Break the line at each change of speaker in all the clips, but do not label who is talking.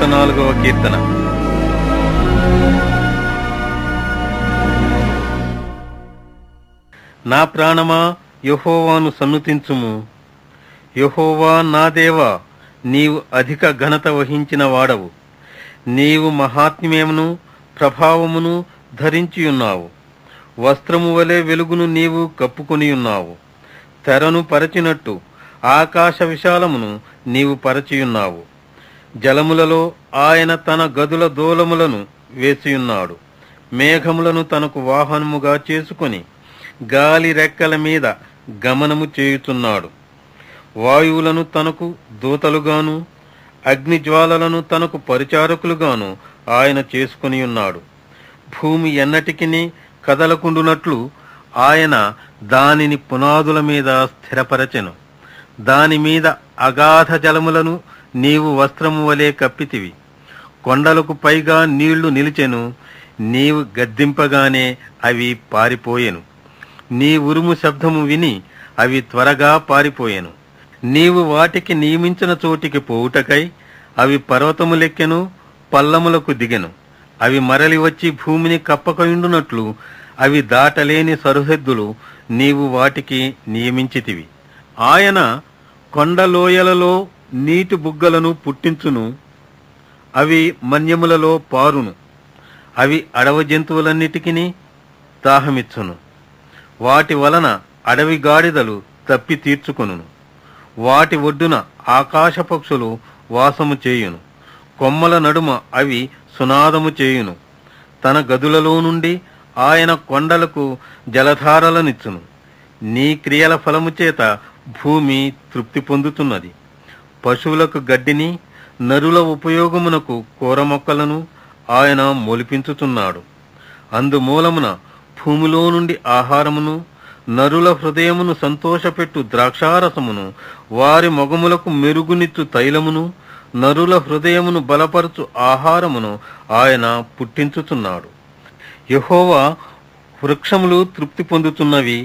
104వ కీర్తన. నా ప్రాణమా యెహోవాను సన్నుతించుము. యెహోవా నా దేవా, నీవు అధిక ఘనత వహించిన వాడవు. నీవు మహాత్మ్యమును ప్రభావమును ధరించియున్నావు. వస్త్రము వలె వెలుగును నీవు కప్పుకొనియున్నావు. తెరను పరచినట్టు ఆకాశ విశాలమును నీవు పరచియున్నావు. జలములలో ఆయన తన గదుల దూలములను వేసియున్నాడు. మేఘములను తనకు వాహనముగా చేసుకొని గాలి రెక్కల మీద గమనము చేయుచున్నాడు. వాయువులను తనకు దూతలుగాను అగ్నిజ్వాలలను తనకు పరిచారకులుగాను ఆయన చేసుకొని ఉన్నాడు. భూమి ఎన్నటికిని కదలకుండునట్లు ఆయన దానిని పునాదుల మీద స్థిరపరచెను. దాని మీద అగాధ జలములను నీవు వస్త్రము వలె కప్పితివి. కొండలకు పైగా నీళ్లు నిలిచెను. నీవు గద్దింపగానే అవి పారిపోయెను. నీ ఉరుము శబ్దము విని అవి త్వరగా పారిపోయెను. నీవు వాటికి నియమించిన చోటికి పోవుటకై అవి పర్వతములెక్కెను, పల్లములకు దిగెను. అవి మరలి వచ్చి భూమిని కప్పకయుండునట్లు అవి దాటలేని సరిహద్దులు నీవు వాటికి నియమించితివి. ఆయన కొండలోయలలో నీటి బుగ్గలను పుట్టించును. అవి మన్యములలో పారును. అవి అడవి జంతువులన్నిటికీ దాహమిచ్చును. వాటి వలన అడవి గాడిదలు తప్పి తీర్చుకొనును. వాటి ఒడ్డున ఆకాశ పక్షులు వాసము చేయును. కొమ్మల నడుమ అవి సునాదము చేయును. తన గదులలో నుండి ఆయన కొండలకు జలధారలనిచ్చును. నీ క్రియల ఫలము చేత భూమి తృప్తి పొందుతున్నది. పశువులకు గడ్డిని, నరుల ఉపయోగమునకు కూర మొక్కలను ఆయన మొలిపించుతున్నాడు. అందుమూలమున భూమిలో నుండి ఆహారమును, నరుల హృదయమును సంతోషపెట్టు ద్రాక్షారసమును, వారి మొగములకు మెరుగునిచ్చు తైలమును, నరుల హృదయమును బలపరచు ఆహారమును ఆయన పుట్టించుచున్నాడు. యెహోవా వృక్షములు తృప్తి పొందుతున్నవి.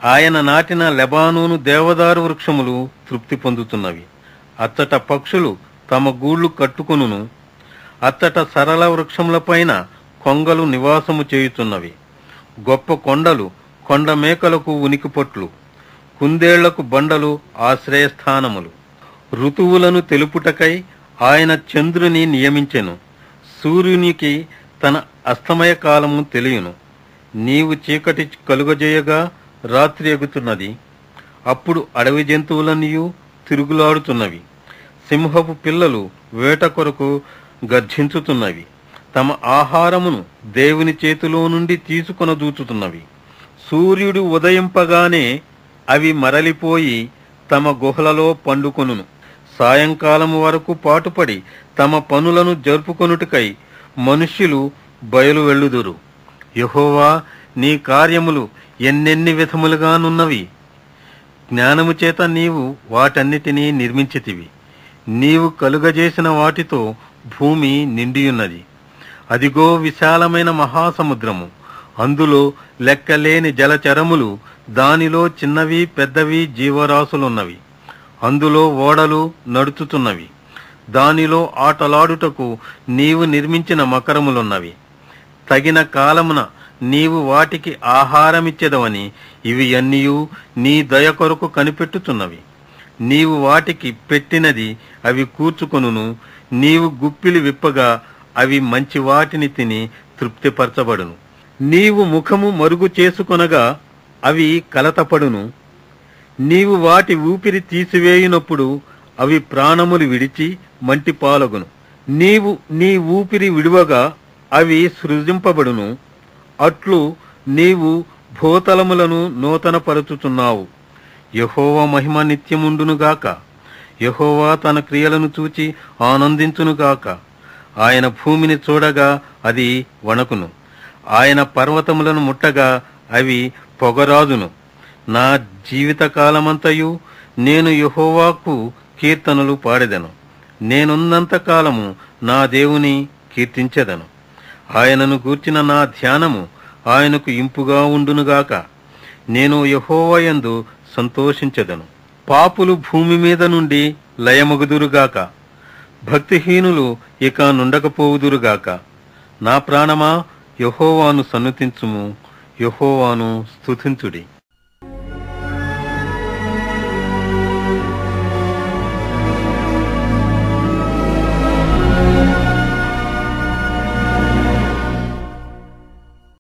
ఆయన నాటిన లెబానోను దేవదారు వృక్షములు తృప్తి పొందుతున్నవి. అచ్చట పక్షులు తమ గూళ్లు కట్టుకొనును. అచ్చట సరళ వృక్షములపైన కొంగలు నివాసము చేయుచున్నవి. గొప్ప కొండలు కొండ మేకలకు ఉనికిపొట్లు, కుందేళ్లకు బండలు ఆశ్రయస్థానములు. ఋతువులను తెలుపుటకై ఆయన చంద్రుని నియమించెను. సూర్యునికి తన అస్తమయ కాలము తెలియను. నీవు చీకటి కలుగజేయగా రాత్రి ఎగుతున్నది. అప్పుడు అడవి జంతువులన్నీయు తిరుగులాడుతున్నవి. సింహపు పిల్లలు వేట కొరకు గర్జించుతున్నవి. తమ ఆహారమును దేవుని చేతిలో నుండి తీసుకొనదూచుతున్నవి. సూర్యుడు ఉదయింపగానే అవి మరలిపోయి తమ గుహలలో పండుకొనును. సాయంకాలము వరకు పాటుపడి తమ పనులను జరుపుకొనుటకై మనుష్యులు బయలు వెళ్ళుదురు. యెహోవా, నీ కార్యములు ఎన్నెన్ని విధములుగానున్నవి. జ్ఞానము చేత నీవు వాటన్నిటినీ నిర్మించితివి. నీవు కలుగజేసిన వాటితో భూమి నిండియున్నది. అదిగో విశాలమైన మహాసముద్రము, అందులో లెక్కలేని జలచరములు, దానిలో చిన్నవి పెద్దవి జీవరాశులున్నవి. అందులో ఓడలు నడుచుతున్నవి. దానిలో ఆటలాడుటకు నీవు నిర్మించిన మకరములున్నవి. తగిన కాలమున నీవు వాటికి ఆహారమిచ్చెదవని ఇవి అన్నీయు నీ దయ కొరకు కనిపెట్టుచున్నవి. నీవు వాటికి పెట్టినది అవి కూర్చుకొనును. నీవు గుప్పిలి విప్పగా అవి మంచి వాటిని తిని తృప్తిపరచబడును. నీవు ముఖము మరుగు చేసుకొనగా అవి కలతపడును. నీవు వాటి ఊపిరి తీసివేయునప్పుడు అవి ప్రాణములు విడిచి మంటి పాలగును. నీవు నీ ఊపిరి విడువగా అవి సృజింపబడును. అట్లు నీవు భూతలములను నూతనపరచుచున్నావు. యెహోవా మహిమ నిత్యముండునుగాక. యెహోవా తన క్రియలను చూచి ఆనందించునుగాక. ఆయన భూమిని చూడగా అది వణకును. ఆయన పర్వతములను ముట్టగా అవి పొగరాజును. నా జీవితకాలమంతయు నేను యెహోవాకు కీర్తనలు పాడెదను. నేనున్నంత కాలము నా దేవుని కీర్తించెదను. ఆయనను గూర్చిన నా ధ్యానము ఆయనకు ఇంపుగా ఉండునుగాక. నేను యెహోవా యందు సంతోషించెదను. పాపులు భూమి మీద నుండి లయమగుదురుగాక. భక్తిహీనులు ఇక నుండకపోవుదురుగాక. నా ప్రాణమా యెహోవాను సన్నుతించుము, యెహోవాను స్తుతించుడి.